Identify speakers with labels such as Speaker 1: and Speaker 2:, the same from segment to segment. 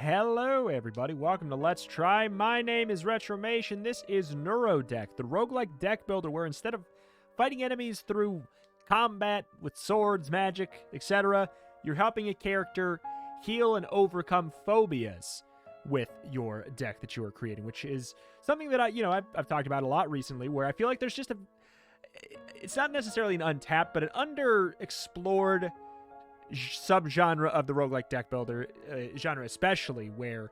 Speaker 1: Hello, everybody. Welcome to Let's Try. My name is Retromation. This is Neurodeck, the roguelike deck builder, where instead of fighting enemies through combat with swords, magic, etc., you're helping a character heal and overcome phobias with your deck that you are creating, which is something that I've talked about a lot recently, where I feel like there's just it's not necessarily an untapped, but an underexplored subgenre of the roguelike deck builder genre, especially where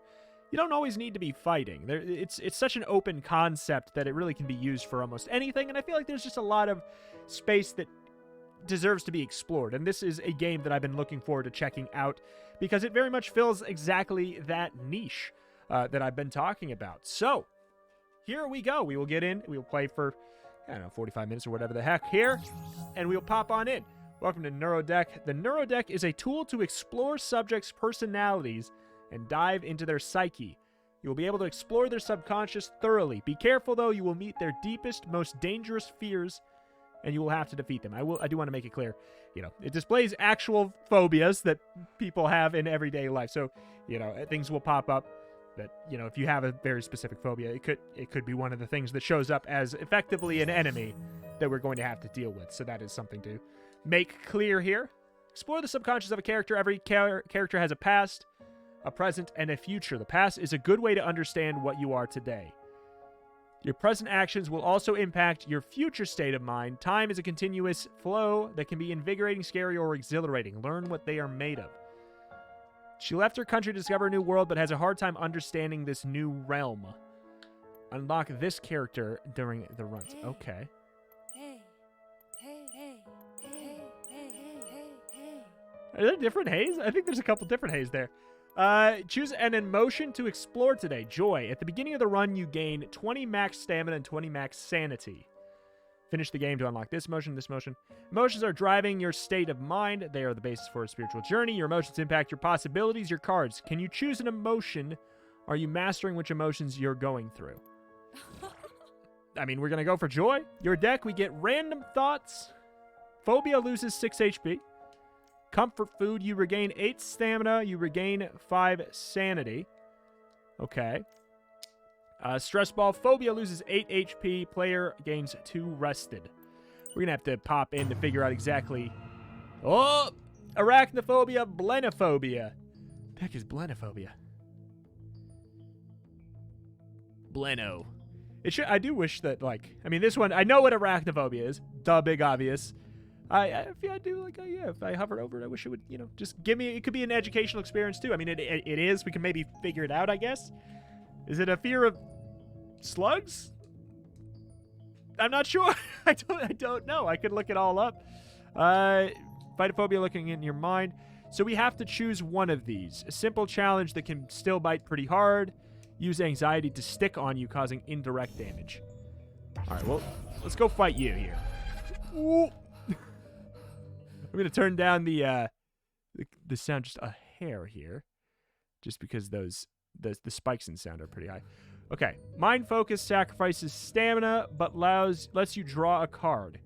Speaker 1: you don't always need to be fighting. It's such an open concept that it really can be used for almost anything, and I feel like there's just a lot of space that deserves to be explored, and this is a game that I've been looking forward to checking out because it very much fills exactly that niche that I've been talking about. So here we go. We will get in. We will play for, 45 minutes or whatever the heck here, and we'll pop on in. Welcome to Neurodeck. The Neurodeck is a tool to explore subjects' personalities and dive into their psyche. You will be able to explore their subconscious thoroughly. Be careful, though. You will meet their deepest, most dangerous fears, and you will have to defeat them. I do want to make it clear, it displays actual phobias that people have in everyday life. So, things will pop up that, if you have a very specific phobia, it could be one of the things that shows up as effectively an enemy that we're going to have to deal with. So that is something to make clear here. Explore the subconscious of a character. Every character has a past, a present, and a future. The past is a good way to understand what you are today. Your present actions will also impact your future state of mind. Time is a continuous flow that can be invigorating, scary, or exhilarating. Learn what they are made of. She left her country to discover a new world, but has a hard time understanding this new realm. Unlock this character during the runs. Okay. Are there different haze? I think there's a couple different haze there. Choose an emotion to explore today. Joy. At the beginning of the run, you gain 20 max stamina and 20 max sanity. Finish the game to unlock this emotion, this emotion. Emotions are driving your state of mind. They are the basis for a spiritual journey. Your emotions impact your possibilities, your cards. Can you choose an emotion? Are you mastering which emotions you're going through? We're going to go for joy. Your deck, we get random thoughts. Phobia loses 6 HP. Comfort food, you regain 8 stamina, you regain 5 sanity. Okay. Stress ball, phobia loses 8 HP, player gains 2 rested. We're going to have to pop in to figure out exactly... Oh! Arachnophobia, blenophobia. The heck is blenophobia? Bleno. I do wish that, this one, I know what arachnophobia is. Duh, big obvious. If I hovered over it, I wish it would, just give me, it could be an educational experience too. It is. We can maybe figure it out, I guess. Is it a fear of slugs? I'm not sure. I don't know. I could look it all up. Phytophobia, looking in your mind. So we have to choose one of these. A simple challenge that can still bite pretty hard. Use anxiety to stick on you, causing indirect damage. All right, well, let's go fight you here. Ooh. I'm going to turn down the sound just a hair here, just because the spikes in sound are pretty high. Okay, Mind Focus sacrifices stamina, but lets you draw a card.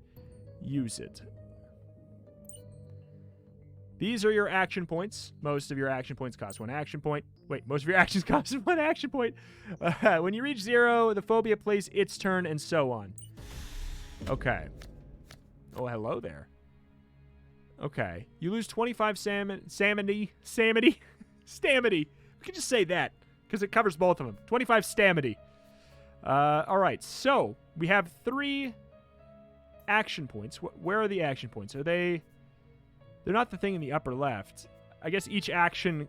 Speaker 1: Use it. These are your action points. Most of your action points cost 1 action point. Wait, most of your actions cost 1 action point. When you reach 0, the phobia plays its turn, and so on. Okay. Oh, hello there. Okay. You lose 25 stamina. We can just say that, because it covers both of them. 25 stamina. All right. So, we have 3 action points. Where are the action points? Are they... They're not the thing in the upper left. I guess each action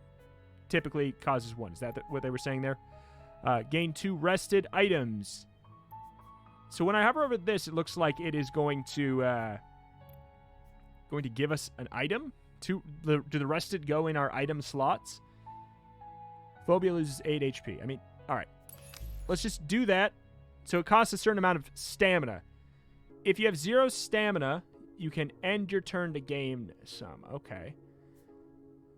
Speaker 1: typically causes 1. Is that what they were saying there? Gain 2 rested items. So when I hover over this, it looks like it is going to give us an item. Do the rested go in our item slots? Phobia loses 8 HP. All right. Let's just do that. So it costs a certain amount of stamina. If you have 0 stamina, you can end your turn to gain some. Okay.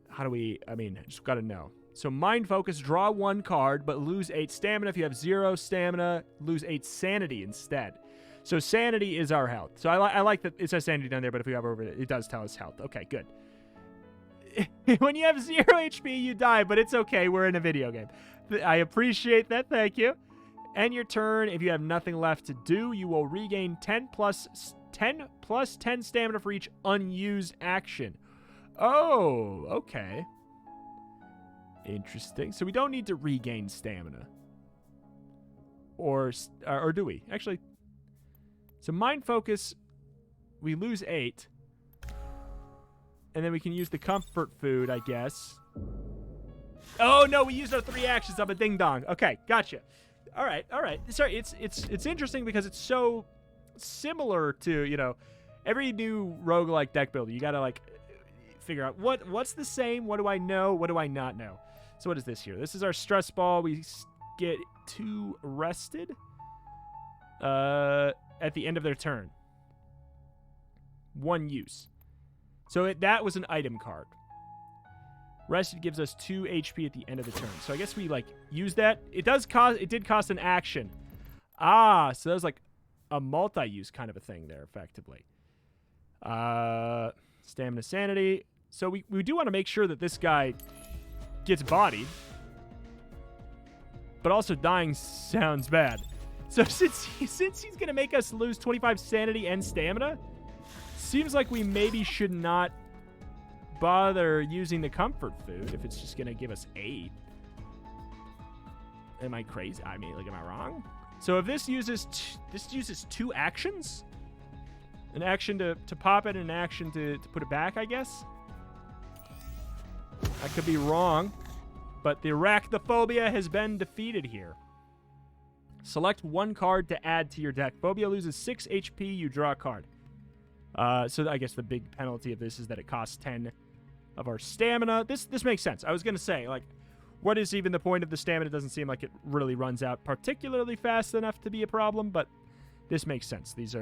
Speaker 1: How do we... just got to know. So Mind Focus, draw 1 card, but lose 8 stamina. If you have 0 stamina, lose 8 sanity instead. So sanity is our health. So I like that it says sanity down there, but if we hover over it, it does tell us health. Okay, good. when you have 0 HP, you die, but it's okay. We're in a video game. I appreciate that. Thank you. End your turn. If you have nothing left to do, you will regain 10 plus 10 stamina for each unused action. Oh, okay. Interesting. So we don't need to regain stamina. Or do we? Actually, so Mind Focus, we lose 8. And then we can use the comfort food, I guess. Oh, no, we used our 3 actions on a ding-dong. Okay, gotcha. All right, all right. Sorry, it's interesting because it's so similar to, you know, every new roguelike deck builder. You got to, like, figure out what's the same, what do I know, what do I not know. So what is this here? This is our stress ball. We get 2 rested at the end of their turn. 1 use. So that was an item card. Rested gives us 2 HP at the end of the turn. So I guess we, like, use that. It did cost an action. Ah, so that was like a multi-use kind of a thing there, effectively. Stamina, sanity. So we do want to make sure that this guy gets bodied. But also dying sounds bad. So since he's going to make us lose 25 sanity and stamina, seems like we maybe should not bother using the comfort food if it's just going to give us 8. Am I crazy? I mean, like, am I wrong? So if this uses 2 actions? An action to pop it and an action to put it back, I guess? I could be wrong. But the arachnophobia has been defeated here. Select 1 card to add to your deck. Phobia loses 6 HP, you draw a card. So I guess the big penalty of this is that it costs 10 of our stamina. This makes sense. I was going to say, like, what is even the point of the stamina? It doesn't seem like it really runs out particularly fast enough to be a problem, but this makes sense. These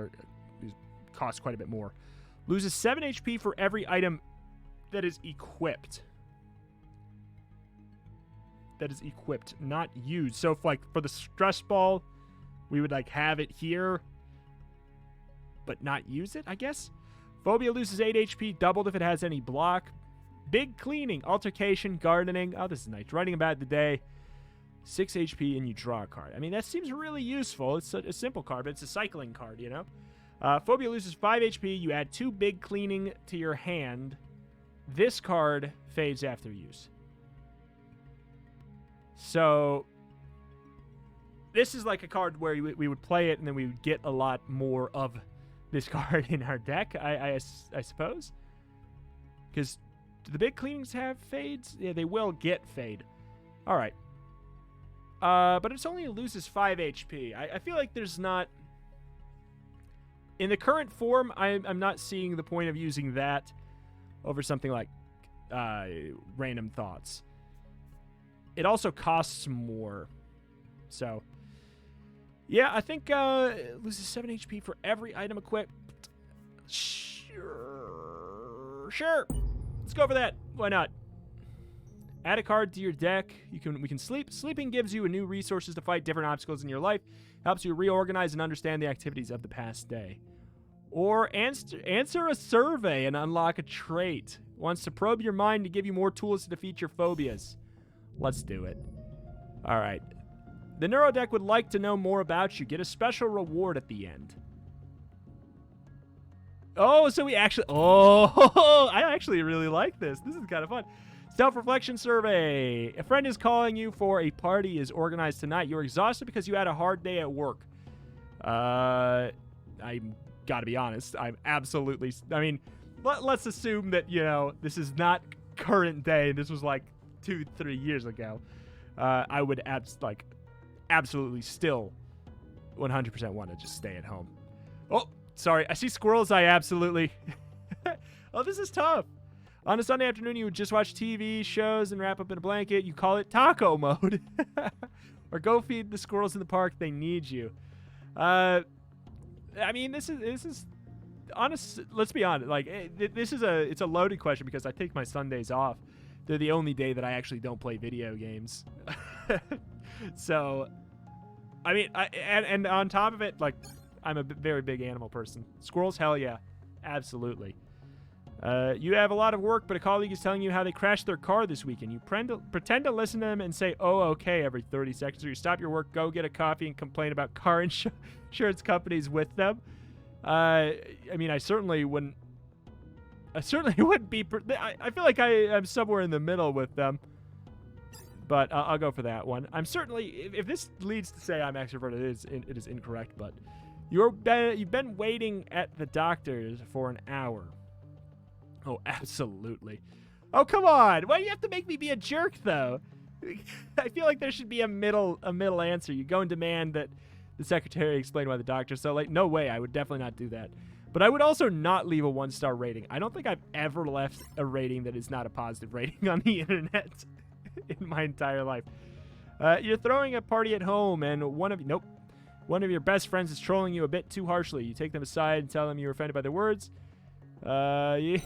Speaker 1: cost quite a bit more. Loses 7 HP for every item that is equipped. That is equipped, not used. So if, like, for the stress ball, we would, like, have it here, but not use it, I guess. Phobia loses 8 HP, doubled if it has any block. Big cleaning, altercation, gardening. Oh, this is nice. Writing about the day. 6 HP and you draw a card. I mean, that seems really useful. It's a simple card, but it's a cycling card, you know? Phobia loses 5 HP. You add 2 big cleaning to your hand. This card fades after use. So this is like a card where we would play it and then we would get a lot more of this card in our deck, I suppose. Because do the big cleanings have fades? Yeah, they will get fade. All right. But it's only loses 5 HP. I feel like there's not... In the current form, I'm not seeing the point of using that over something like Random Thoughts. It also costs more. So, yeah, I think it loses 7 HP for every item equipped. Sure. Let's go for that. Why not? Add a card to your deck. We can sleep. Sleeping gives you new resources to fight different obstacles in your life. Helps you reorganize and understand the activities of the past day. Or answer a survey and unlock a trait. Wants to probe your mind to give you more tools to defeat your phobias. Let's do it. All right. The Neurodeck would like to know more about you. Get a special reward at the end. Oh, so we actually... Oh, I actually really like this. This is kind of fun. Self-reflection survey. A friend is calling you for a party is organized tonight. You're exhausted because you had a hard day at work. I got to be honest. I'm absolutely... I mean, let's assume that, you know, this is not current day. This was like 2-3 years ago. I would absolutely still 100% want to just stay at home. Oh, sorry. I see squirrels. I absolutely... Oh, this is tough. On a Sunday afternoon, you would just watch TV shows and wrap up in a blanket. You call it taco mode. Or go feed the squirrels in the park. They need you. I mean, this is honest. Let's be honest. Like, it's a loaded question because I take my Sundays off. They're the only day that I actually don't play video games. So, I mean, and on top of it, like, I'm a very big animal person. Squirrels, hell yeah. Absolutely. You have a lot of work, but a colleague is telling you how they crashed their car this weekend. You pretend to listen to them and say, oh, okay, every 30 seconds. Or you stop your work, go get a coffee, and complain about car insurance companies with them. I mean, I certainly wouldn't be... I feel like I'm somewhere in the middle with them. But I'll go for that one. I'm certainly... If this leads to say I'm extroverted, it is incorrect. But you've been waiting at the doctor's for an hour. Oh, absolutely. Oh, come on. Why do you have to make me be a jerk, though? I feel like there should be a middle answer. You go and demand that the secretary explain why the doctor so late. No way. I would definitely not do that. But I would also not leave a 1-star rating. I don't think I've ever left a rating that is not a positive rating on the internet in my entire life. You're throwing a party at home, and one of your best friends is trolling you a bit too harshly. You take them aside and tell them you're offended by their words. Yeah.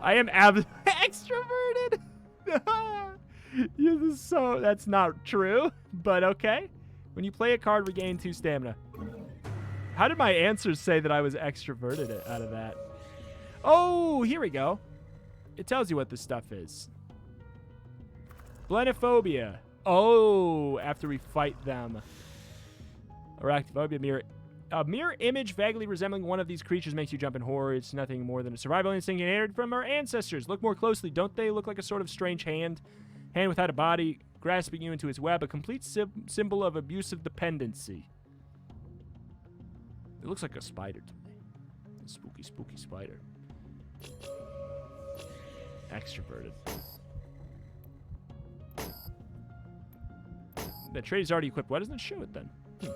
Speaker 1: I am extroverted. That's not true, but okay. When you play a card, regain 2 stamina. How did my answers say that I was extroverted out of that? Oh, here we go. It tells you what this stuff is. Blenophobia. Oh, after we fight them. Arachnophobia, mirror. A mirror image vaguely resembling one of these creatures makes you jump in horror. It's nothing more than a survival instinct inherited from our ancestors. Look more closely. Don't they look like a sort of strange hand? Hand without a body, grasping you into its web. A complete symbol of abusive dependency. It looks like a spider to me. A spooky, spooky spider. Extroverted. The trait is already equipped. Why doesn't it show it then? All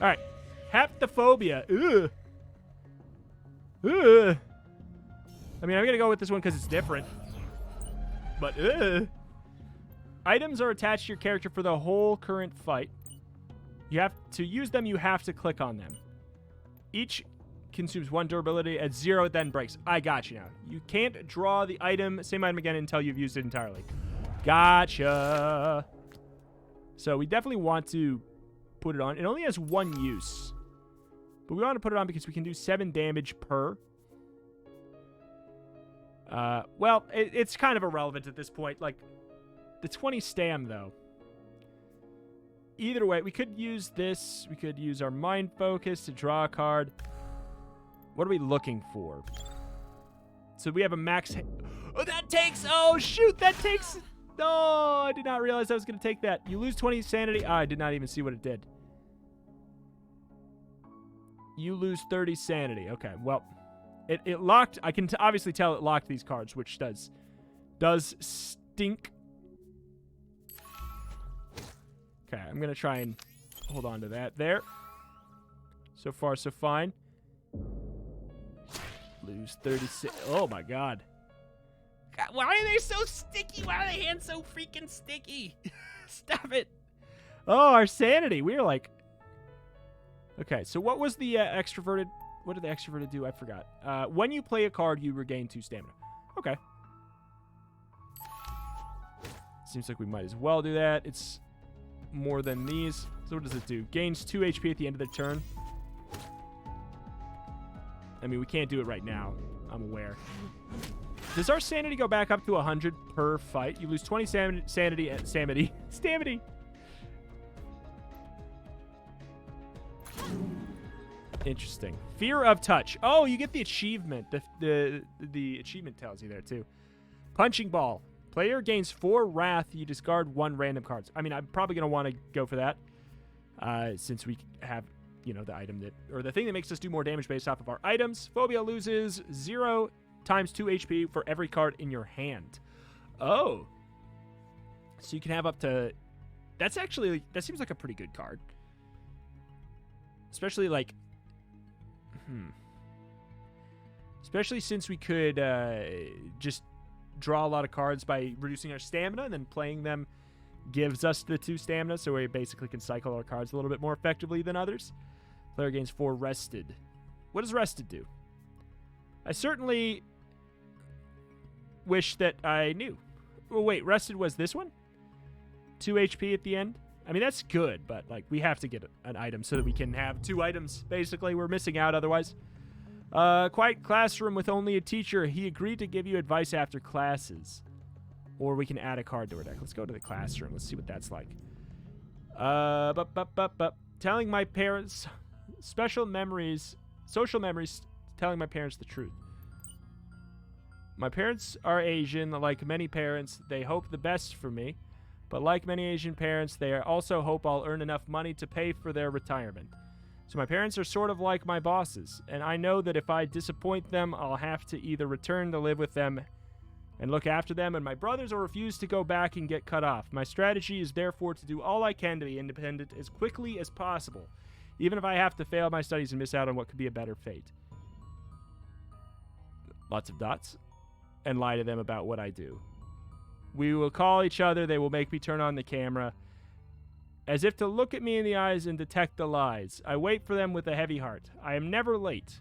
Speaker 1: right. Hephaestus. Ugh. Ugh. I mean, I'm going to go with this one because it's different. But, ugh. Items are attached to your character for the whole current fight. You have to use them, you have to click on them. Each consumes 1 durability. At 0, it then breaks. I got you now. You can't draw the same item again until you've used it entirely. Gotcha. So we definitely want to put it on. It only has 1 use. But we want to put it on because we can do 7 damage per. Well, it's kind of irrelevant at this point. Like, the 20 stam, though. Either way, we could use this. We could use our mind focus to draw a card. What are we looking for? So we have a max... Oh, that takes... Oh, shoot, that takes... Oh, I did not realize I was going to take that. You lose 20 sanity. Oh, I did not even see what it did. You lose 30 sanity. Okay, well, it locked. I can obviously tell it locked these cards, which does stink. Okay, I'm going to try and hold on to that there. So far, so fine. Lose 36. Oh, my God. God, why are they so sticky? Why are the hands so freaking sticky? Stop it. Oh, our sanity. We were like... Okay, so what was the extroverted... What did the extroverted do? I forgot. When you play a card, you regain 2 stamina. Okay. Seems like we might as well do that. It's more than these. So what does it do? Gains 2 HP at the end of the turn. I mean, we can't do it right now. I'm aware. Does our sanity go back up to 100 per fight? You lose 20 sanity and stamina. Stamina. Interesting. Fear of touch. Oh, you get the achievement. The achievement tells you there too. Punching ball. Player gains 4 wrath. You discard 1 random cards. I mean, I'm probably gonna want to go for that, since we have, you know, the item that, or the thing that makes us do more damage based off of our items. Phobia loses 0 times 2 HP for every card in your hand. Oh. So you can have up to... That's actually... That seems like a pretty good card. Especially, like... Especially since we could just draw a lot of cards by reducing our stamina, and then playing them gives us the 2 stamina, so we basically can cycle our cards a little bit more effectively than others. Player gains 4 rested. What does rested do? I certainly wish that I knew. Oh, wait, rested was this one? 2 HP at the end? I mean, that's good, but, like, we have to get an item so that we can have 2 items, basically. We're missing out otherwise. Quiet classroom with only a teacher. He agreed to give you advice after classes. Or we can add a card to our deck. Let's go to the classroom. Let's see what that's like. Telling my parents social memories, telling my parents the truth. My parents are Asian. Like many parents, they hope the best for me. But like many Asian parents, they also hope I'll earn enough money to pay for their retirement. So my parents are sort of like my bosses, and I know that if I disappoint them, I'll have to either return to live with them and look after them and my brothers, or refuse to go back and get cut off. My strategy is therefore to do all I can to be independent as quickly as possible, even if I have to fail my studies and miss out on what could be a better fate. Lots of dots. And lie to them about what I do. We will call each other. They will make me turn on the camera, as if to look at me in the eyes and detect the lies. I wait for them with a heavy heart. I am never late.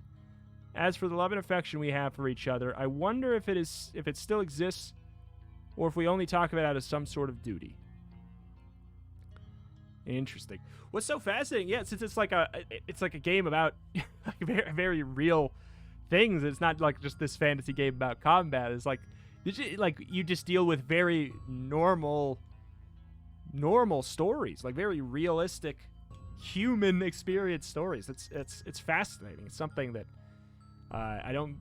Speaker 1: As for the love and affection we have for each other, I wonder if it still exists, or if we only talk about it as some sort of duty. Interesting. What's so fascinating? Yeah, since it's like a game about very, very real things. It's not like just this fantasy game about combat. It's like you just deal with very normal stories, like very realistic human experience stories. It's fascinating. It's something that I don't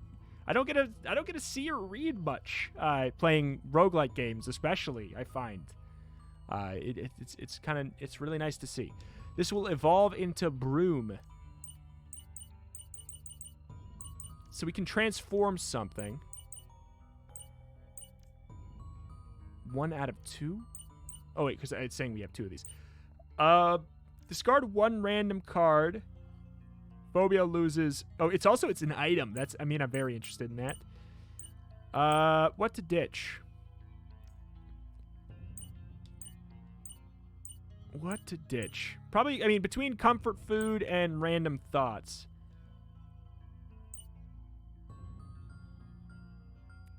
Speaker 1: get to see or read much playing roguelike games, especially. I find it's really nice to see. This will evolve into Broom, so we can transform something. 1 out of 2. Oh wait, because it's saying we have 2 of these. Discard 1 random card. Phobia loses. Oh, it's an item. I'm very interested in that. What to ditch? What to ditch? Probably, between comfort food and random thoughts.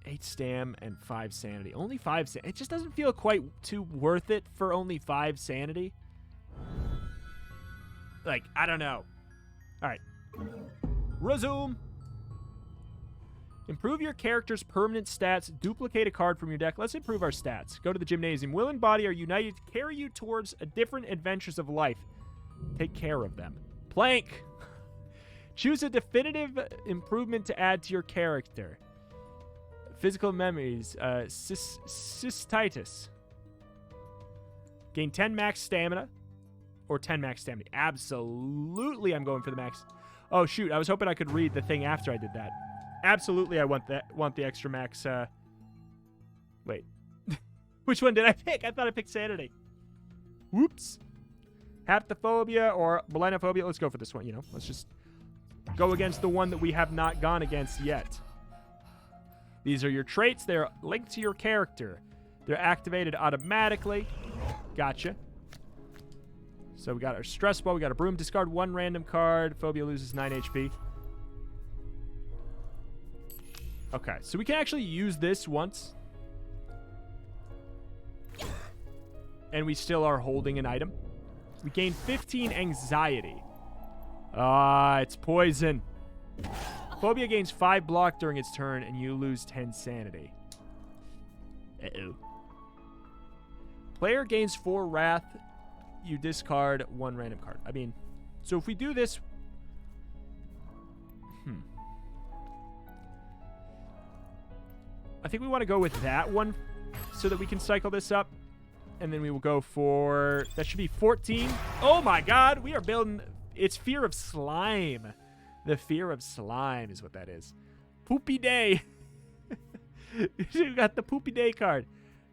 Speaker 1: 8 stam and 5 sanity. Only 5 sanity. It just doesn't feel quite too worth it for only 5 sanity. Like, I don't know. Alright. Resume. Improve your character's permanent stats. Duplicate a card from your deck. Let's improve our stats. Go to the gymnasium. Will and body are united to carry you towards different adventures of life. Take care of them. Plank. Choose a definitive improvement to add to your character. Physical memories. Cystitis. Gain 10 max stamina. Or 10 max stamina. Absolutely, I'm going for the max. Oh, shoot. I was hoping I could read the thing after I did that. Absolutely, I want the extra max. Wait. Which one did I pick? I thought I picked sanity. Whoops. Haptophobia or melanophobia. Let's go for this one, Let's just go against the one that we have not gone against yet. These are your traits. They're linked to your character. They're activated automatically. Gotcha. So we got our stress ball. We got a broom. Discard 1 random card. Phobia loses 9 HP. Okay, so we can actually use this once. And we still are holding an item. We gain 15 anxiety. It's poison. Phobia gains 5 block during its turn, and you lose 10 sanity. Uh-oh. Player gains 4 wrath. You discard 1 random card. So if we do this... I think we want to go with that one so that we can cycle this up. And then we will go for... That should be 14. Oh my god! We are building... It's Fear of Slime. The Fear of Slime is what that is. Poopy Day. We got the Poopy Day card.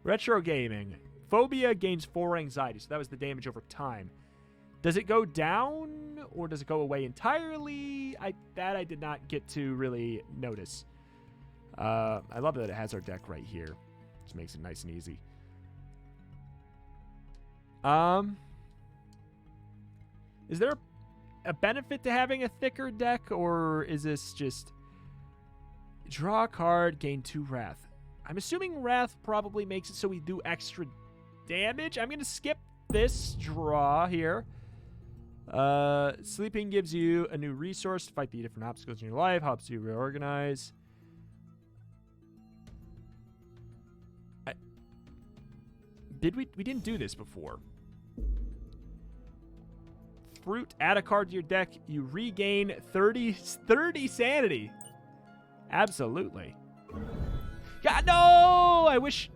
Speaker 1: Retro Gaming. Phobia gains 4 anxiety. So that was the damage over time. Does it go down or does it go away entirely? That I did not get to really notice. I love that it has our deck right here. Just makes it nice and easy. Is there a benefit to having a thicker deck, or is this just draw a card, gain 2 wrath? I'm assuming wrath probably makes it so we do extra damage. I'm going to skip this draw here. Sleeping gives you a new resource to fight the different obstacles in your life. Helps you reorganize. We didn't do this before. Fruit, add a card to your deck. You regain 30 sanity. Absolutely. God, no! I wish...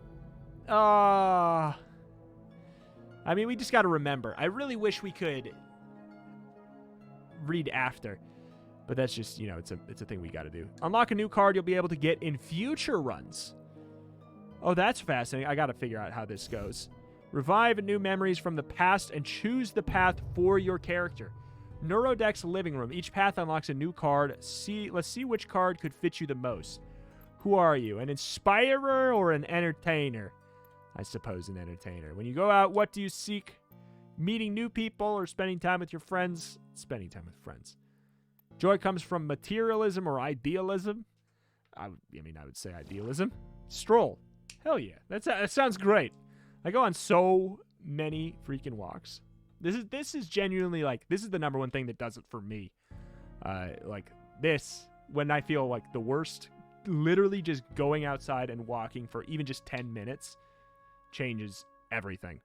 Speaker 1: I mean, we just got to remember. I really wish we could read after. But that's just, you know, it's a thing we got to do. Unlock a new card you'll be able to get in future runs. Oh, that's fascinating. I got to figure out how this goes. Revive new memories from the past and choose the path for your character. Neurodeck's living room. Each path unlocks a new card. Let's see which card could fit you the most. Who are you? An inspirer or an entertainer? I suppose an entertainer. When you go out, what do you seek? Meeting new people or spending time with your friends? Spending time with friends. Joy comes from materialism or idealism? I would say idealism. Stroll. Hell yeah. That sounds great. I go on so many freaking walks. This is genuinely, like, this is the number one thing that does it for me. Like, this, when I feel like the worst, literally just going outside and walking for even just 10 minutes changes everything.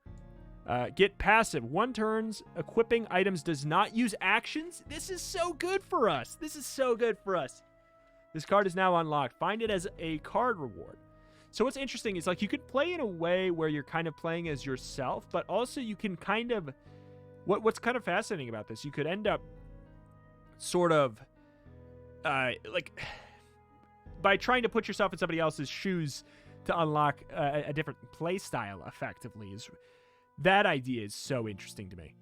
Speaker 1: Get passive. 1 turns. Equipping items does not use actions. This is so good for us. This is so good for us. This card is now unlocked. Find it as a card reward. So what's interesting is, like, you could play in a way where you're kind of playing as yourself, but also you can kind of... What's kind of fascinating about this, you could end up sort of, like, by trying to put yourself in somebody else's shoes to unlock a different play style effectively. That idea is so interesting to me.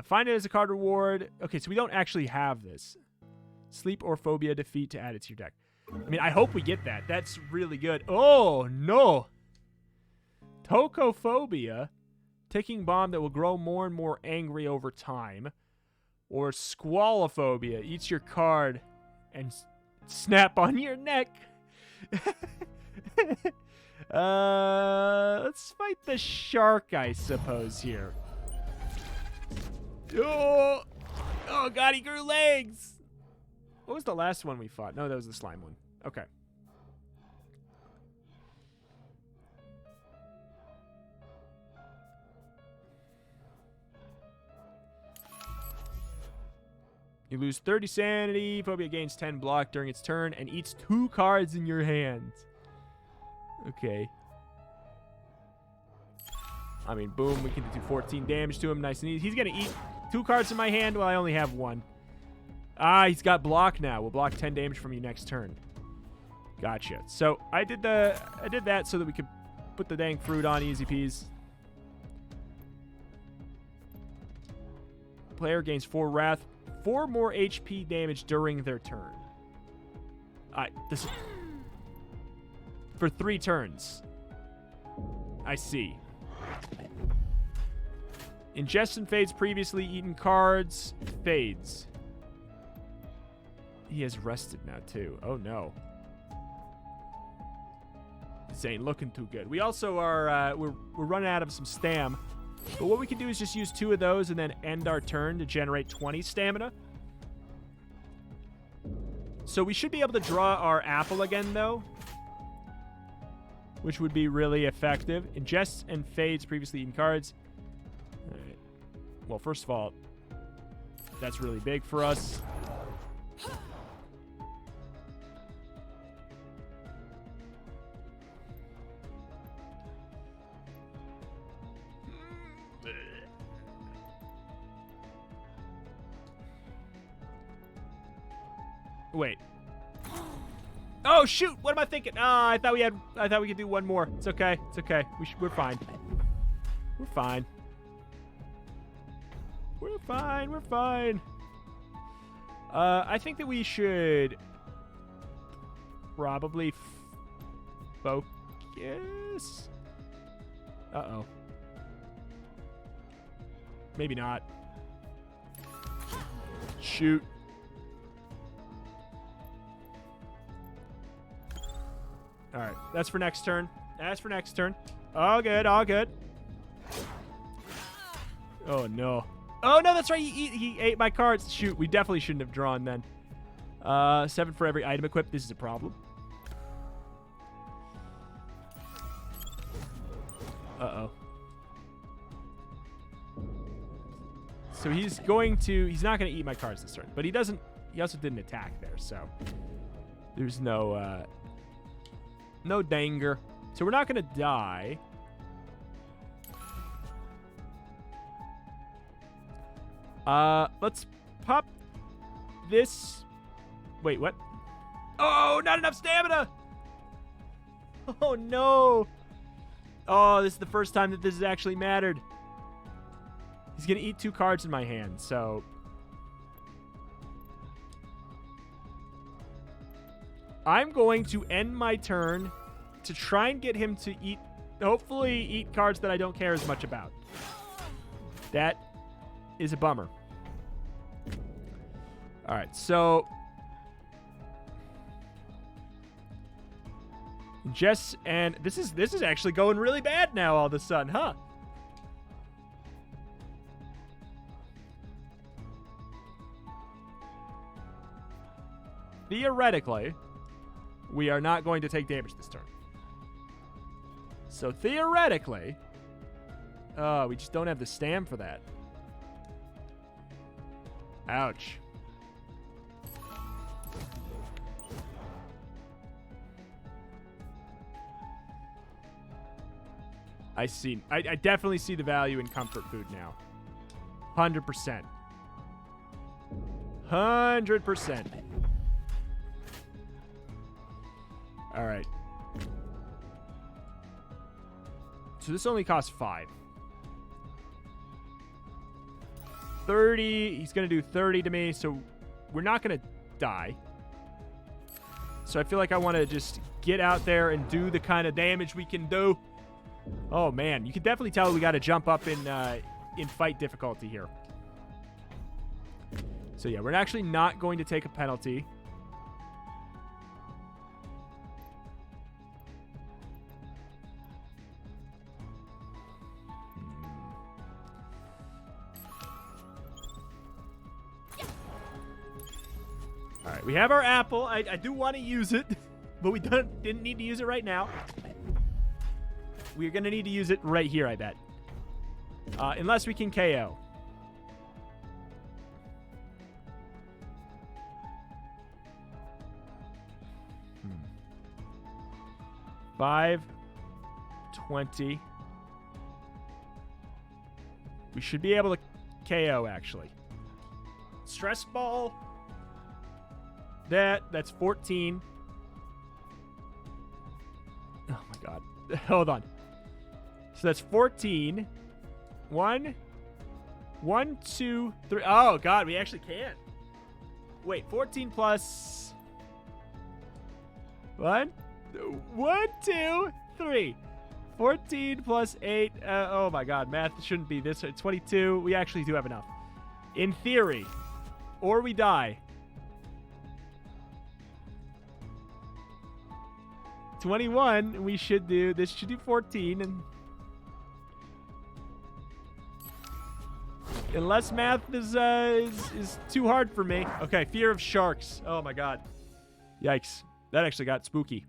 Speaker 1: Find it as a card reward. Okay, so we don't actually have this. Sleep or phobia defeat to add it to your deck. I mean, I hope we get that. That's really good. Oh, no. Tocophobia. Ticking bomb that will grow more and more angry over time. Or squalophobia. Eats your card and snap on your neck. Let's fight the shark, I suppose, here. Oh, God, he grew legs. What was the last one we fought? No, that was the slime one. Okay. You lose 30 sanity. Phobia gains 10 block during its turn and eats 2 cards in your hand. Okay. I mean, boom. We can do 14 damage to him. Nice and easy. He's going to eat 2 cards in my hand while I only have 1. Ah, he's got block now. We'll block 10 damage from you next turn. Gotcha. So I did that so that we could put the dang fruit on easy peas. Player gains 4 wrath, 4 more HP damage during their turn. This for 3 turns. I see. Ingestion fades previously eaten cards. Fades. He has rested now, too. Oh, no. This ain't looking too good. We also are, we're running out of some stam. But what we can do is just use 2 of those and then end our turn to generate 20 stamina. So we should be able to draw our apple again, though. Which would be really effective. Ingests and fades previously eaten cards. All right. Well, first of all, that's really big for us. Wait. Oh shoot! What am I thinking? I thought we could do 1 more. It's okay. It's okay. We're fine. We're fine. We're fine. We're fine. I think that we should probably focus. Uh-oh. Maybe not. Shoot. All right, that's for next turn. That's for next turn. All good, all good. Oh, no. Oh, no, that's right. He ate my cards. Shoot, we definitely shouldn't have drawn then. 7 for every item equipped. This is a problem. Uh-oh. So he's not going to eat my cards this turn. But he also didn't attack there, so there's no danger. So we're not going to die. Let's pop this. Wait, what? Oh, not enough stamina. Oh, no. Oh, this is the first time that this has actually mattered. He's going to eat 2 cards in my hand, so... I'm going to end my turn to try and get him to eat... Hopefully eat cards that I don't care as much about. That is a bummer. Alright, so... and this is actually going really bad now all of a sudden, huh? Theoretically, we are not going to take damage this turn. So theoretically, we just don't have the stam for that. Ouch. I see. I definitely see the value in comfort food now. 100%. 100%. All right. So this only costs 5. 30. He's going to do 30 to me, so we're not going to die. So I feel like I want to just get out there and do the kind of damage we can do. Oh, man. You can definitely tell we got to jump up in fight difficulty here. So, yeah, we're actually not going to take a penalty. All right, we have our apple. I do want to use it, but we didn't need to use it right now. We're going to need to use it right here, I bet. Unless we can KO. $5, $20. We should be able to KO, actually. Stress ball. That's 14. Oh, my God. Hold on. So that's 14. 1, 2, 3. Oh, God, we actually can. Wait, 14 plus... 1, 2, 3. 14 plus 8. Oh, my God. Math shouldn't be this. 22. We actually do have enough. In theory. Or we die. 21. We should do... This should do 14. And unless math is too hard for me. Okay, fear of sharks. Oh, my God. Yikes. That actually got spooky.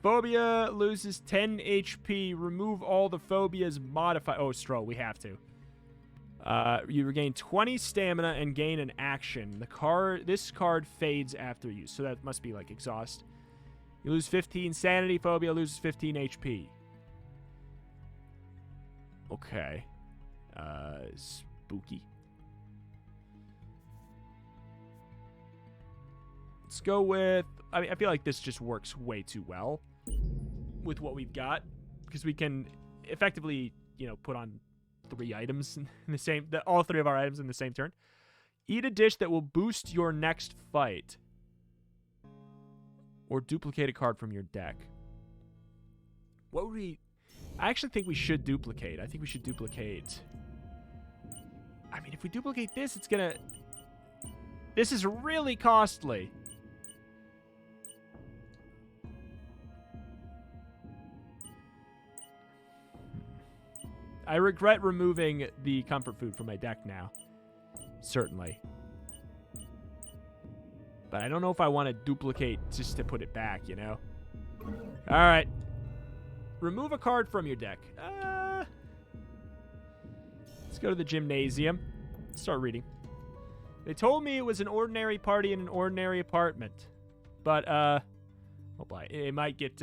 Speaker 1: Phobia loses 10 HP. Remove all the phobias modified. Oh, Stro, we have to. You regain 20 stamina and gain an action. This card fades after use, so that must be like exhaust. You lose 15 sanity. Phobia loses 15 HP. Okay. Spooky. Let's go with... I mean, I feel like this just works way too well with what we've got, because we can effectively, put on 3 items in the same... all 3 of our items in the same turn. Eat a dish that will boost your next fight. Or duplicate a card from your deck. What would we... I actually think we should duplicate. I think we should duplicate... I mean, if we duplicate this, it's gonna... This is really costly. I regret removing the comfort food from my deck now. Certainly. But I don't know if I want to duplicate just to put it back, you know? Alright. Remove a card from your deck. Let's go to the gymnasium. Start reading. They told me it was an ordinary party in an ordinary apartment. But, oh boy, it might get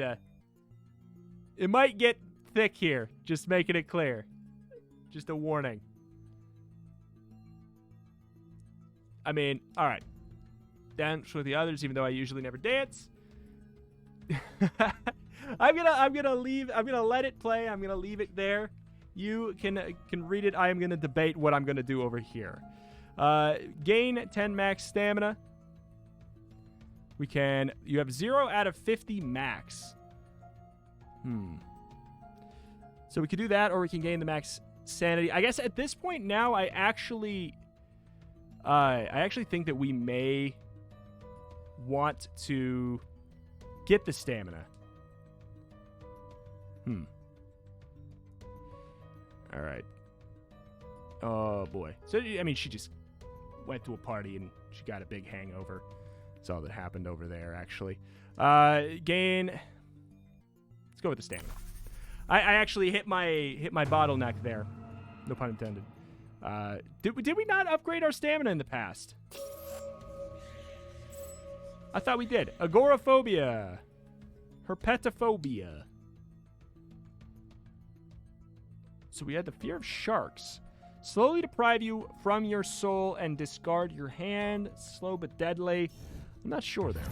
Speaker 1: thick here. Just making it clear. Just a warning. I mean, alright. Dance with the others, even though I usually never dance. I'm gonna let it play. I'm gonna leave it there. You can read it. I am gonna debate what I'm gonna do over here. Gain 10 max stamina. You have 0 out of 50 max. So we could do that, or we can gain the max sanity. I guess at this point now, I actually think that we may want to get the stamina. All right. Oh boy. So I mean, she just went to a party and she got a big hangover. That's all that happened over there, actually. Gain. Let's go with the stamina. I actually hit my bottleneck there. No pun intended. Did we not upgrade our stamina in the past? I thought we did. Agoraphobia. Herpetophobia. So we had the fear of sharks. Slowly deprive you from your soul and discard your hand. Slow but deadly. I'm not sure there.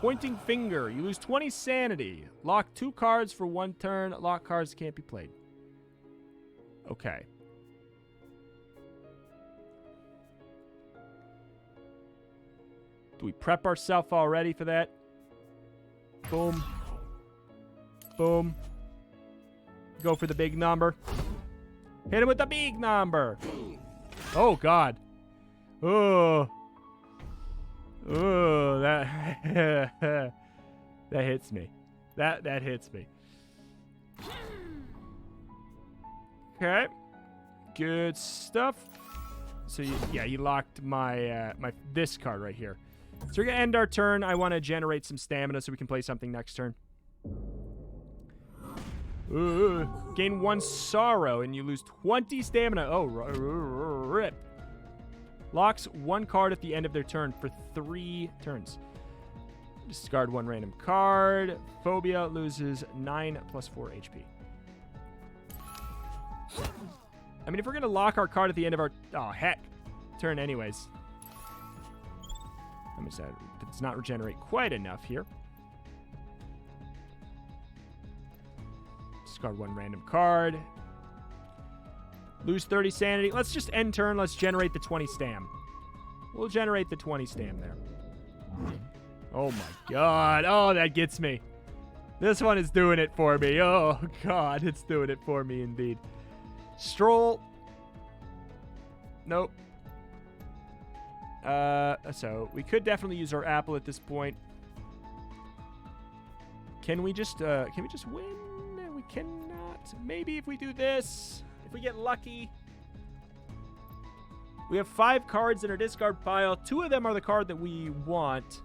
Speaker 1: Pointing finger. You lose 20 sanity. Lock 2 cards for 1 turn. Lock cards can't be played. Okay. Do we prep ourselves already for that? Boom. Boom. Go for the big number. Hit him with the big number. Oh, God. Oh. Oh, that that hits me. That hits me. Okay. Good stuff. So you locked my this card right here. So we're gonna end our turn. I want to generate some stamina so we can play something next turn. Gain 1 sorrow and you lose 20 stamina. Oh, rip. Locks 1 card at the end of their turn for 3 turns. Discard 1 random card. Phobia loses 9 plus 4 HP. I mean, if we're going to lock our card at the end of our... Oh, heck. Turn anyways. I'm just does not regenerate quite enough here. Discard 1 random card. Lose 30 sanity. Let's just end turn. Let's generate the 20 stam. We'll generate the 20 stam there. Oh my god. Oh, that gets me. This one is doing it for me. Oh god, it's doing it for me indeed. Stroll. Nope. So we could definitely use our apple at this point. Can we just win? We cannot. Maybe if we do this, if we get lucky. We have 5 cards in our discard pile. 2 of them are the card that we want.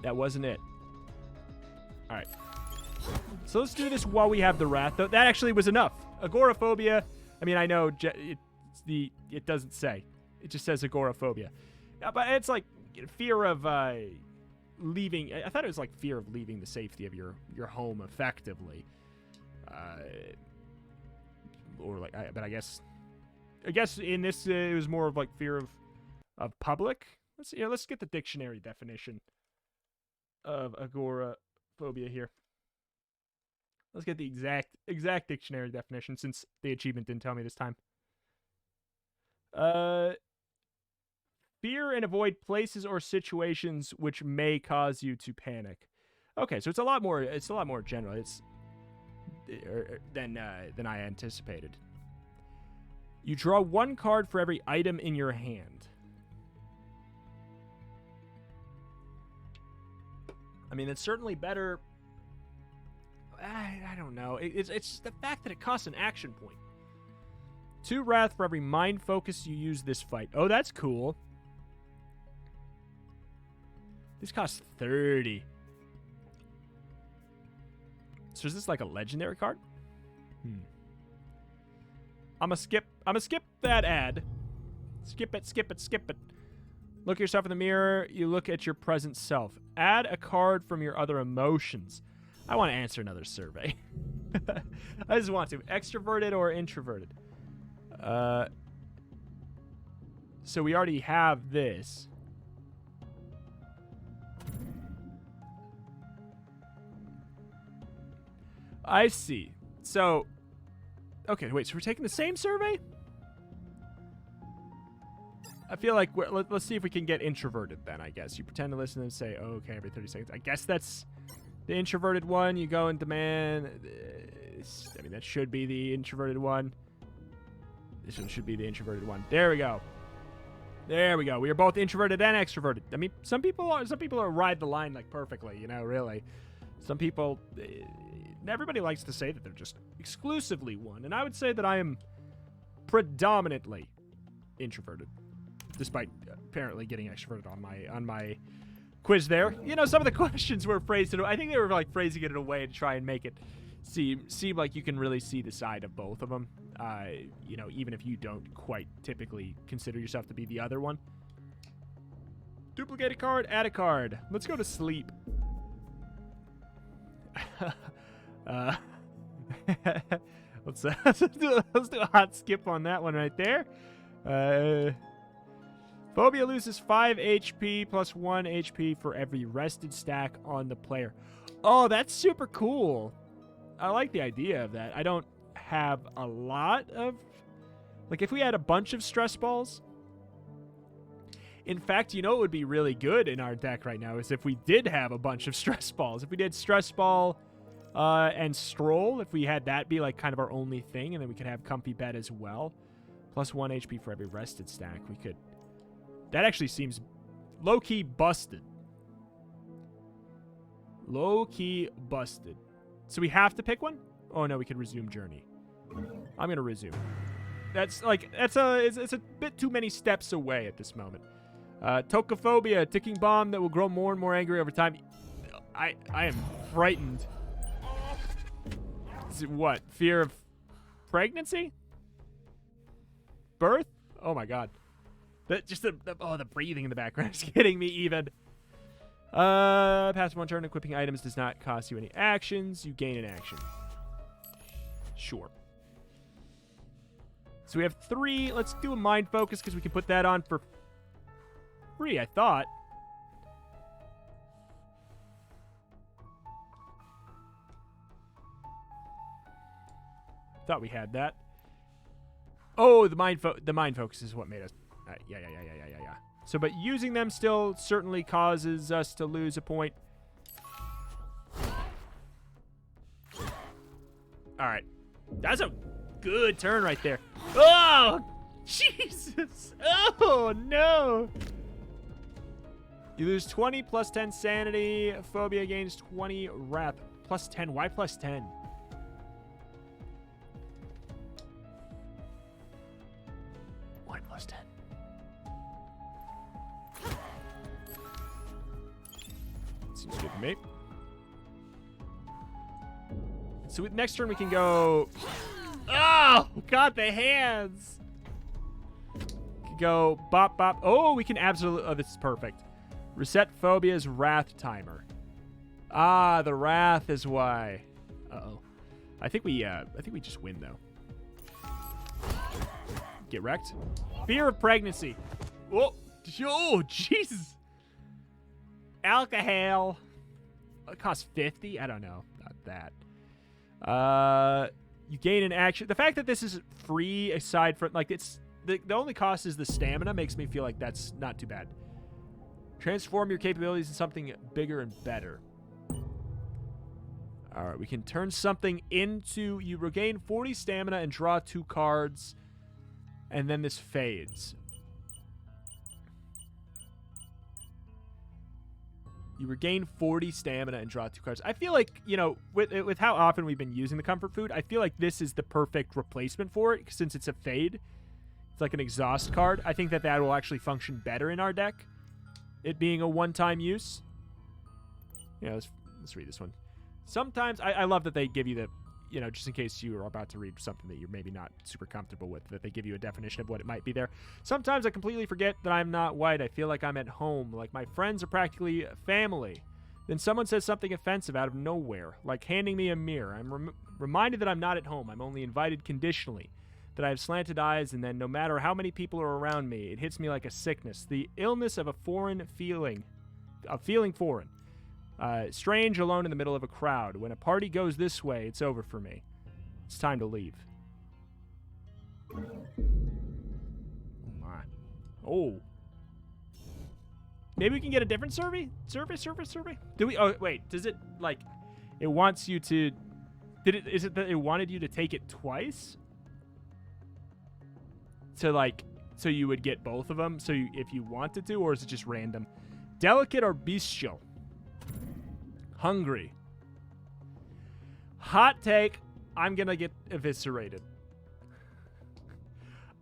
Speaker 1: That wasn't it. All right. So let's do this while we have the wrath. That actually was enough. Agoraphobia. I mean, I know it doesn't say. It just says agoraphobia. But it's like fear of leaving. I thought it was like fear of leaving the safety of your home effectively. Or like, but I guess in this it was more of like fear of public. Let's get the dictionary definition of agoraphobia here. Let's get the exact dictionary definition since the achievement didn't tell me this time. Fear and avoid places or situations which may cause you to panic. Okay, so it's a lot more general. It's than I anticipated. You draw 1 card for every item in your hand. I mean, it's certainly better I don't know. It's the fact that it costs an action point. 2 wrath for every mind focus you use this fight. Oh, that's cool. This costs 30. So is this like a legendary card? I'm gonna skip that ad. Skip it. Look at yourself in the mirror. You look at your present self. Add a card from your other emotions. I want to answer another survey. I just want to. Extroverted or introverted? So we already have this. I see. So, okay, wait, so we're taking the same survey? I feel like let's see if we can get introverted then, I guess. You pretend to listen and say, oh, okay, every 30 seconds. I guess that's the introverted one. You go and demand. I mean, that should be the introverted one. This one should be the introverted one. There we go. There we go. We are both introverted and extroverted. I mean, some people ride the line like perfectly, you know, really. Some people, everybody likes to say that they're just exclusively one, and I would say that I am predominantly introverted, despite apparently getting extroverted on my quiz there. You know, some of the questions were phrased I think they were like phrasing it in a way to try and make it seem like you can really see the side of both of them. You know, even if you don't quite typically consider yourself to be the other one. Duplicate a card, add a card. Let's go to sleep. Let's do a hot skip on that one right there. Phobia loses 5 HP plus 1 HP for every rested stack on the player. Oh, that's super cool. I like the idea of that. I don't have a lot of... Like, if we had a bunch of stress balls... In fact, you know what would be really good in our deck right now is if we did have a bunch of stress balls. If we did stress ball and stroll, if we had that be like kind of our only thing, and then we could have comfy bed as well. Plus 1 HP for every rested stack. We could... That actually seems low-key busted. Low-key busted. So we have to pick one? Oh, no, we can resume journey. I'm going to resume. It's a bit too many steps away at this moment. Tokophobia, ticking bomb that will grow more and more angry over time. I am frightened. Is it what? Fear of pregnancy? Birth? Oh my god. The breathing in the background is getting me even. Past one turn, equipping items does not cost you any actions. You gain an action. Sure. So we have 3. Let's do a mind focus because we can put that on for free, I thought. Thought we had that. Oh, the mind focus is what made us... Yeah. So, but using them still certainly causes us to lose a point. All right. That's a good turn right there. Oh, Jesus. Oh, no. You lose 20 plus 10 sanity. Phobia gains 20 wrath. Plus 10. Why plus 10? Why plus 10? Seems good to me. So next turn we can go... Oh, God, the hands. Can go bop, bop. Oh, we can absolutely... Oh, this is perfect. Reset Phobia's Wrath timer. Ah, the Wrath is why. Uh-oh. I think we just win, though. Get wrecked. Fear of pregnancy. Oh, Jesus. Alcohol. It costs 50? I don't know. Not that. You gain an action. The fact that this is free, aside from, like, it's... The only cost is the stamina makes me feel like that's not too bad. Transform your capabilities into something bigger and better. All right, we can turn something into... You regain 40 stamina and draw 2 cards. And then this fades. You regain 40 stamina and draw 2 cards. I feel like, you know, with how often we've been using the comfort food, I feel like this is the perfect replacement for it since it's a fade. It's like an exhaust card. I think that will actually function better in our deck, it being a one-time use. Yeah, let's read this one. Sometimes, I love that they give you the, you know, just in case you are about to read something that you're maybe not super comfortable with, that they give you a definition of what it might be there. Sometimes I completely forget that I'm not white. I feel like I'm at home, like my friends are practically family. Then someone says something offensive out of nowhere, like handing me a mirror. I'm reminded that I'm not at home. I'm only invited conditionally, that I have slanted eyes, and then no matter how many people are around me, it hits me like a sickness, the illness of a foreign feeling, feeling foreign. Strange, alone in the middle of a crowd. When a party goes this way, it's over for me. It's time to leave. Oh, my. Oh. Maybe we can get a different survey? Survey? Do we? Oh, wait. Does it, like, it wants you to... Is it that it wanted you to take it twice? To, like, so you would get both of them? So if you wanted to, or is it just random? Delicate or bestial? Hungry. Hot take, I'm gonna get eviscerated.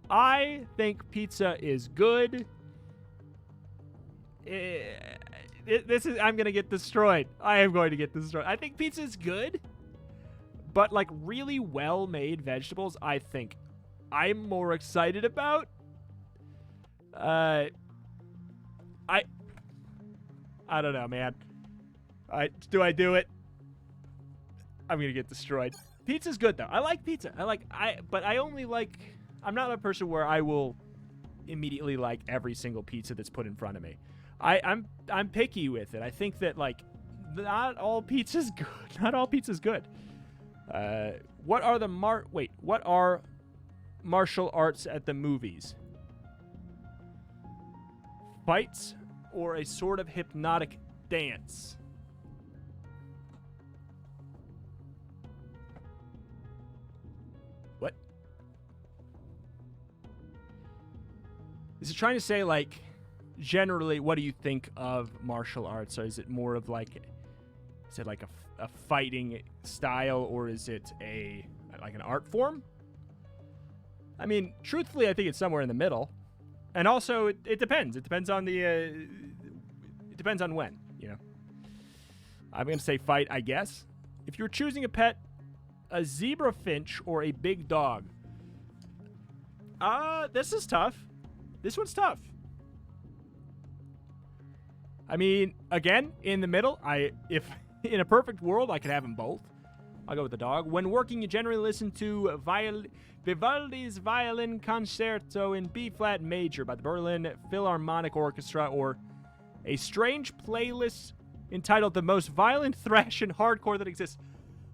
Speaker 1: I think pizza is good. I'm gonna get destroyed. I am going to get destroyed. I think pizza is good, but like really well-made vegetables, I think I'm more excited about. I don't know, man. Do I do it? I'm gonna get destroyed. Pizza's good though. I like pizza. But I only like. I'm not a person where I will immediately like every single pizza that's put in front of me. I'm picky with it. I think that like not all pizza's good. Not all pizza's good. What are martial arts at the movies? Fights or a sort of hypnotic dance? What? Is it trying to say, like, generally, what do you think of martial arts? Or is it more of, like, is it like a fighting style, or is it like an art form? I mean, truthfully, I think it's somewhere in the middle. And also, it depends. It depends on it depends on when, you know. I'm going to say fight, I guess. If you're choosing a pet, a zebra finch or a big dog? This is tough. This one's tough. I mean, again, in the middle, if in a perfect world, I could have them both. I'll go with the dog. When working, you generally listen to Vivaldi's Violin Concerto in B-flat major by the Berlin Philharmonic Orchestra, or a strange playlist entitled The Most Violent Thrash and Hardcore That Exists.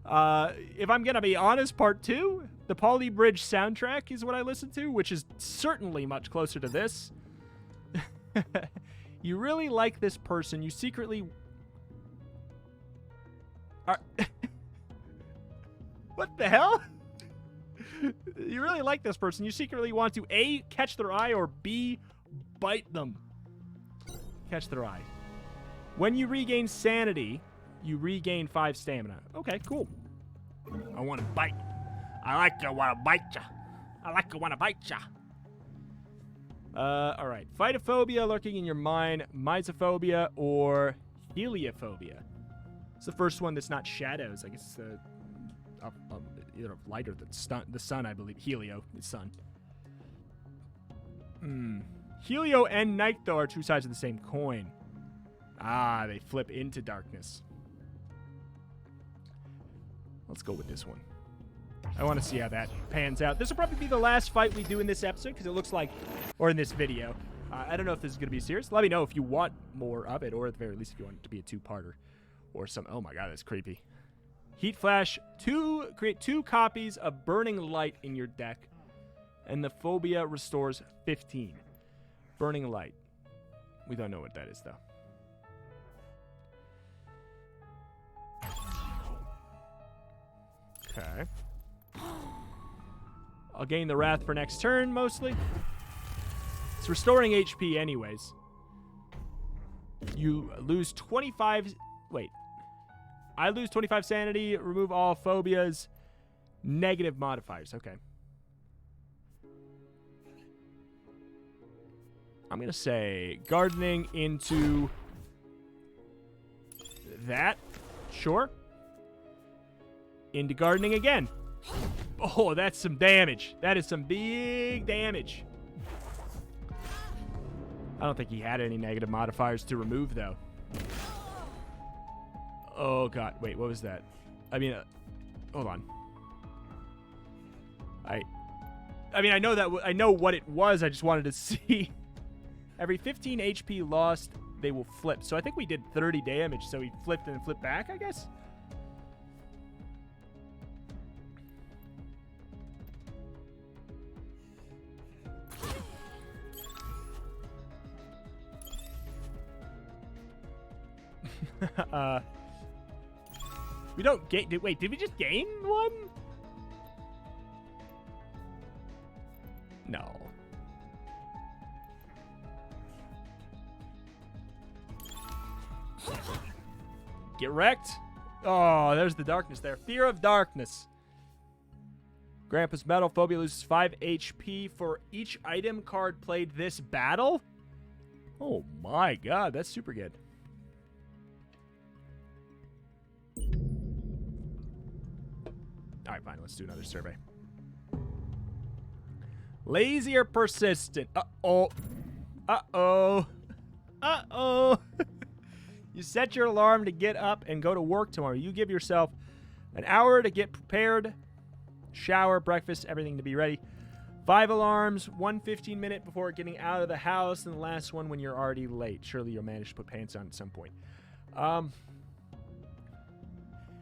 Speaker 1: If I'm going to be honest, part 2, the Poly Bridge soundtrack is what I listen to, which is certainly much closer to this. You really like this person. You secretly... What the hell? You really like this person. You secretly want to A, catch their eye, or B, bite them. Catch their eye. When you regain sanity, you regain 5 stamina. Okay, cool. I want to bite. I like to want to bite ya. I like to want to bite ya. All right. Phytophobia lurking in your mind, misophobia, or heliophobia. It's the first one that's not shadows. I guess it's either lighter than the sun, I believe. Helio is sun. Helio and night, though, are two sides of the same coin. Ah, they flip into darkness. Let's go with this one. I want to see how that pans out. This will probably be the last fight we do in this episode, because it looks like, or in this video. I don't know if this is going to be serious. Let me know if you want more of it, or at the very least if you want it to be a 2-parter. Or some, oh my god, that's creepy. Heat Flash, create 2 copies of Burning Light in your deck, and the phobia restores 15. Burning Light. We don't know what that is, though. Okay. I'll gain the Wrath for next turn, mostly. It's restoring HP anyways. You lose 25... Wait. I lose 25 sanity, remove all phobias, negative modifiers. Okay. I'm going to say gardening into that. Sure. Into gardening again. Oh, that's some damage. That is some big damage. I don't think he had any negative modifiers to remove, though. Oh, God. Wait, what was that? I mean, hold on. I mean, I know that. I know what it was. I just wanted to see. Every 15 HP lost, they will flip. So I think we did 30 damage, so he flipped and flipped back, I guess? We don't gain... Wait, did we just gain one? No. Get wrecked. Oh, there's the darkness there. Fear of darkness. Grandpa's Metal Phobia loses 5 HP for each item card played this battle? Oh my god, that's super good. Alright, fine, let's do another survey. Lazy or persistent? Uh-oh. Uh-oh. Uh-oh. You set your alarm to get up and go to work tomorrow. You give yourself an hour to get prepared, shower, breakfast, everything to be ready. 5 alarms, 1 15-minute before getting out of the house, and the last one when you're already late. Surely you'll manage to put pants on at some point.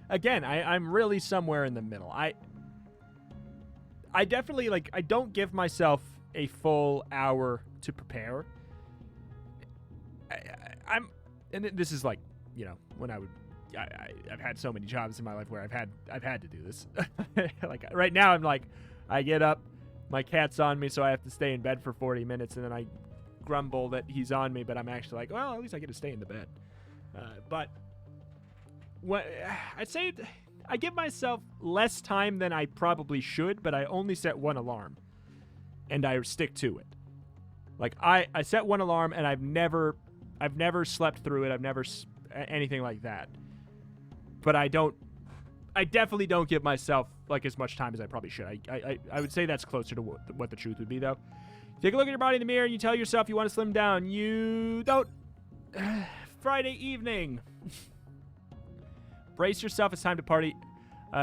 Speaker 1: Again, I'm really somewhere in the middle. I definitely, like, I don't give myself a full hour to prepare. And this is like, you know, when I've had so many jobs in my life where I've had to do this. Like right now, I'm like, I get up, my cat's on me, so I have to stay in bed for 40 minutes, and then I grumble that he's on me, but I'm actually like, well, at least I get to stay in the bed. But what I'd say, I give myself less time than I probably should, but I only set 1 alarm, and I stick to it. Like I set 1 alarm, and I've never slept through it. I've never anything like that. But I definitely don't give myself like as much time as I probably should. I would say that's closer to what the truth would be, though. Take a look at your body in the mirror and you tell yourself you want to slim down. You don't. Friday evening. Brace yourself. It's time to party.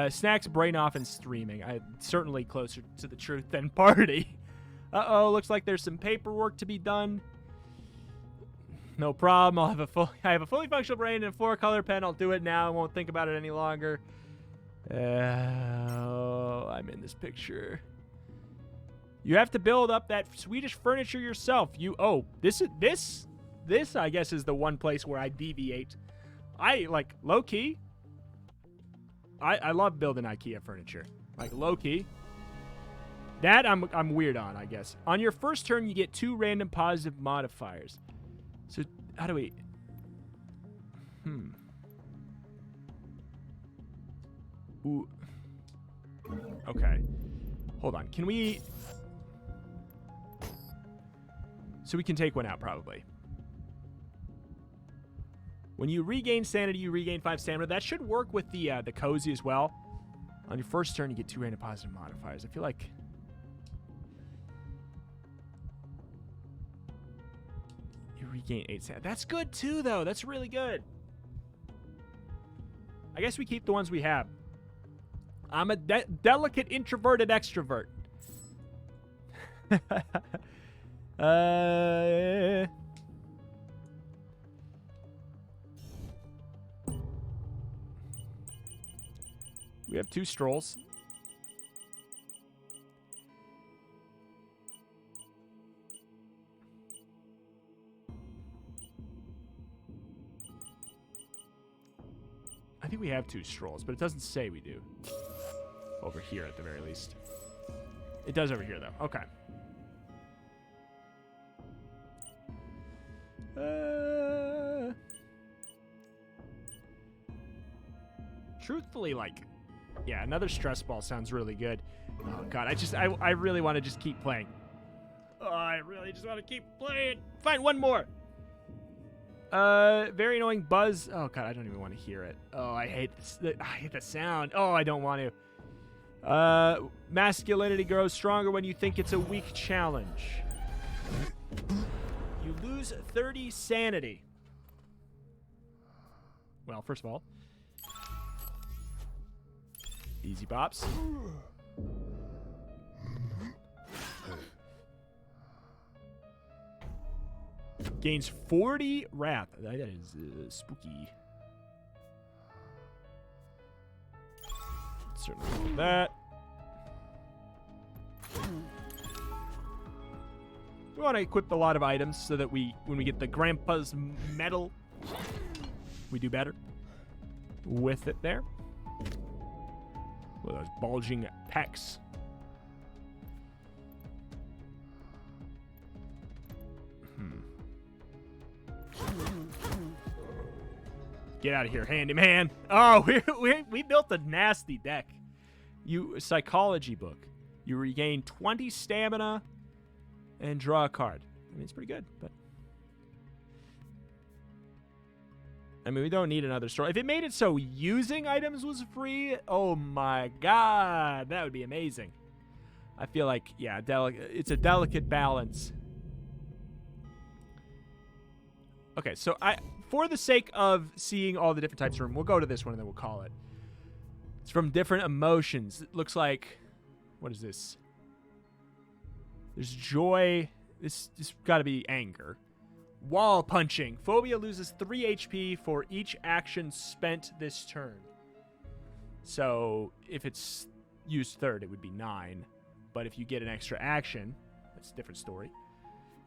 Speaker 1: Snacks, brain off, and streaming. Certainly closer to the truth than party. Uh-oh, looks like there's some paperwork to be done. No problem. I have a fully functional brain and a 4-color pen. I'll do it now. I won't think about it any longer. Oh, I'm in this picture. You have to build up that Swedish furniture yourself. This I guess is the one place where I deviate. I like low key. I love building IKEA furniture. Like low key. That I'm weird on, I guess. On your first turn, you get 2 random positive modifiers. So, how do we... Ooh. Okay. Hold on. Can we... So we can take 1 out, probably. When you regain sanity, you regain 5 stamina. That should work with the cozy as well. On your first turn, you get 2 random positive modifiers. I feel like... Regain 8 stamina. That's good too, though. That's really good. I guess we keep the ones we have. I'm a delicate introverted extrovert. We have 2 strolls. I think we have 2 strolls, but it doesn't say we do. Over here, at the very least. It does over here, though. Okay. truthfully, like, yeah, another stress ball sounds really good. Oh, God, I really want to just keep playing. Oh, I really just want to keep playing. Fine, one more. Very annoying buzz. Oh, God, I don't even want to hear it. Oh, I hate this. I hate the sound. Oh, I don't want to. Masculinity grows stronger when you think it's a weak challenge. You lose 30 sanity. Well, first of all, easy bops. Gains 40 wrath. That is spooky. Certainly look at that. We want to equip a lot of items so that when we get the Grandpa's medal, we do better with it there. With those bulging pecs. Get out of here, handyman. Oh, we built a nasty deck. Psychology book. You regain 20 stamina and draw a card. I mean, it's pretty good, but I mean, we don't need another store. If it made it so using items was free, oh my God, that would be amazing. I feel like, yeah, it's a delicate balance. Okay, so for the sake of seeing all the different types of room, we'll go to this one and then we'll call it. It's from different emotions. It looks like, what is this? There's joy. This got to be anger. Wall punching. Phobia loses 3 HP for each action spent this turn. So if it's used third, it would be 9. But if you get an extra action, that's a different story.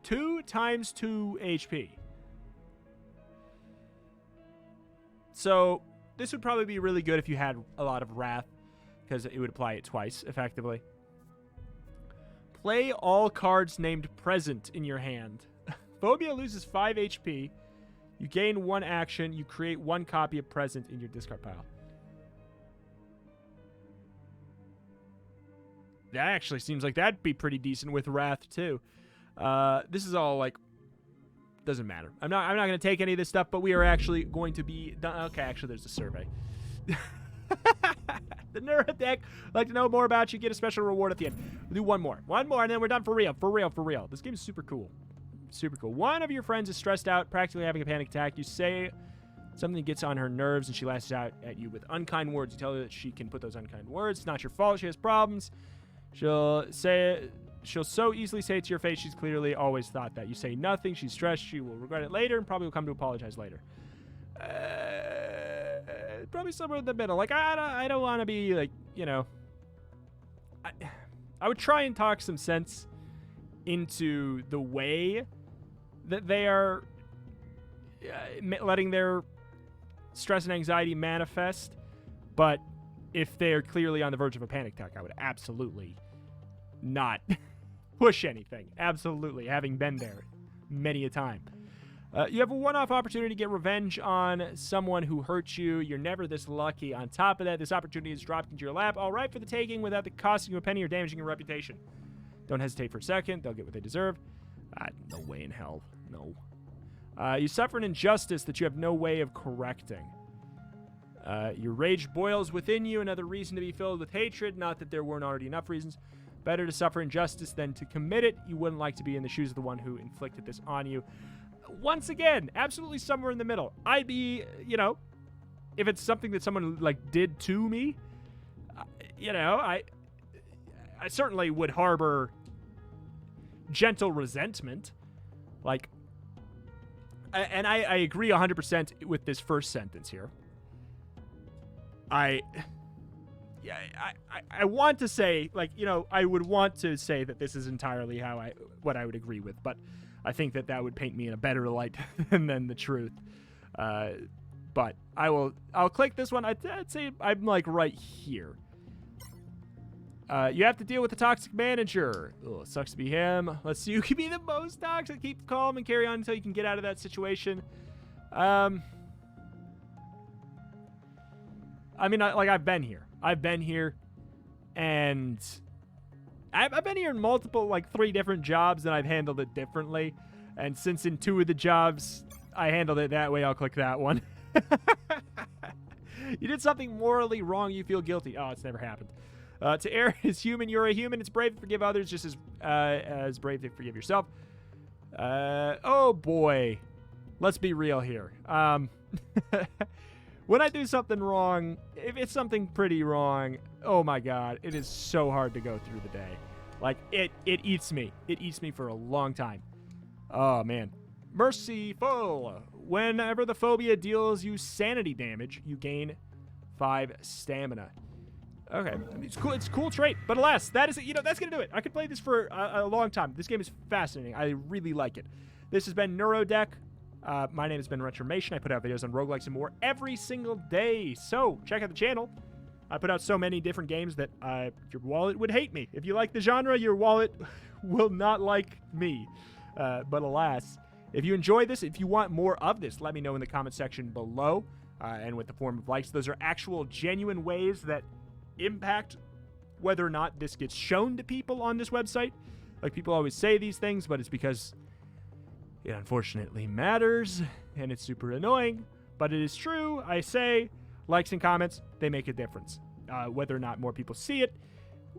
Speaker 1: 2 times 2 HP. So this would probably be really good if you had a lot of wrath, because it would apply it twice, effectively. Play all cards named present in your hand. Phobia loses 5 HP. You gain 1 action. You create 1 copy of present in your discard pile. That actually seems like that'd be pretty decent with wrath, too. This is all, like, doesn't matter. I'm not going to take any of this stuff, but we are actually going to be done. Okay, actually, there's a survey. The Neurodeck. I'd like to know more about you. Get a special reward at the end. We'll do one more, and then we're done for real. For real. This game is super cool. Super cool. One of your friends is stressed out, practically having a panic attack. You say something gets on her nerves, and she lashes out at you with unkind words. You tell her that she can put those unkind words. It's not your fault. She has problems. She'll so easily say it to your face. She's clearly always thought that. You say nothing. She's stressed. She will regret it later, and probably will come to apologize later. Probably somewhere in the middle. Like, I don't want to be, like, you know. I would try and talk some sense into the way that they are letting their stress and anxiety manifest. But if they are clearly on the verge of a panic attack, I would absolutely not push anything. Absolutely, having been there many a time. You have a one-off opportunity to get revenge on someone who hurt you. You're never this lucky. On top of that, this opportunity is dropped into your lap, all right for the taking, without the costing you a penny or damaging your reputation. Don't hesitate for a second. They'll get what they deserve. No way in hell. No. You suffer an injustice that you have no way of correcting. Your rage boils within you, another reason to be filled with hatred. Not that there weren't already enough reasons. Better to suffer injustice than to commit it. You wouldn't like to be in the shoes of the one who inflicted this on you. Once again, absolutely somewhere in the middle. I'd be, you know, if it's something that someone, like, did to me, you know, I certainly would harbor gentle resentment. Like, and I agree 100% with this first sentence here. I want to say, like, you know, I would want to say that this is entirely what I would agree with, but I think that would paint me in a better light than the truth. But I'll click this one. I'd say I'm, like, right here. You have to deal with the toxic manager. Oh, it sucks to be him. Let's see who can be the most toxic. Keep calm and carry on until you can get out of that situation. I mean, I've been here. I've been here, and I've been here in multiple, like 3 different jobs, and I've handled it differently. And since in 2 of the jobs I handled it that way, I'll click that one. You did something morally wrong, you feel guilty. Oh, it's never happened. To err is human, you're a human. It's brave to forgive others, just as brave to forgive yourself. Oh boy. Let's be real here. When I do something wrong, if it's something pretty wrong, oh my god, it is so hard to go through the day. Like, it eats me. It eats me for a long time. Oh, man. Merciful. Whenever the phobia deals you sanity damage, you gain 5 stamina. Okay, it's cool. It's a cool trait, but alas, that is, that's gonna do it. I could play this for a long time. This game is fascinating. I really like it. This has been Neurodeck. My name has been Retromation. I put out videos on roguelikes and more every single day, so check out the channel. I put out so many different games that your wallet would hate me. If you like the genre, your wallet will not like me. But alas, if you enjoy this, if you want more of this, let me know in the comment section below. And with the form of likes, those are actual genuine ways that impact whether or not this gets shown to people on this website. Like, people always say these things, but it's because it unfortunately matters, and it's super annoying, but it is true. I say likes and comments, they make a difference. Whether or not more people see it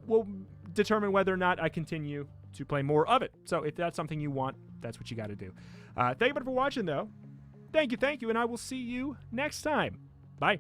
Speaker 1: will determine whether or not I continue to play more of it. So if that's something you want, that's what you got to do. Thank you for watching, though. Thank you, and I will see you next time. Bye.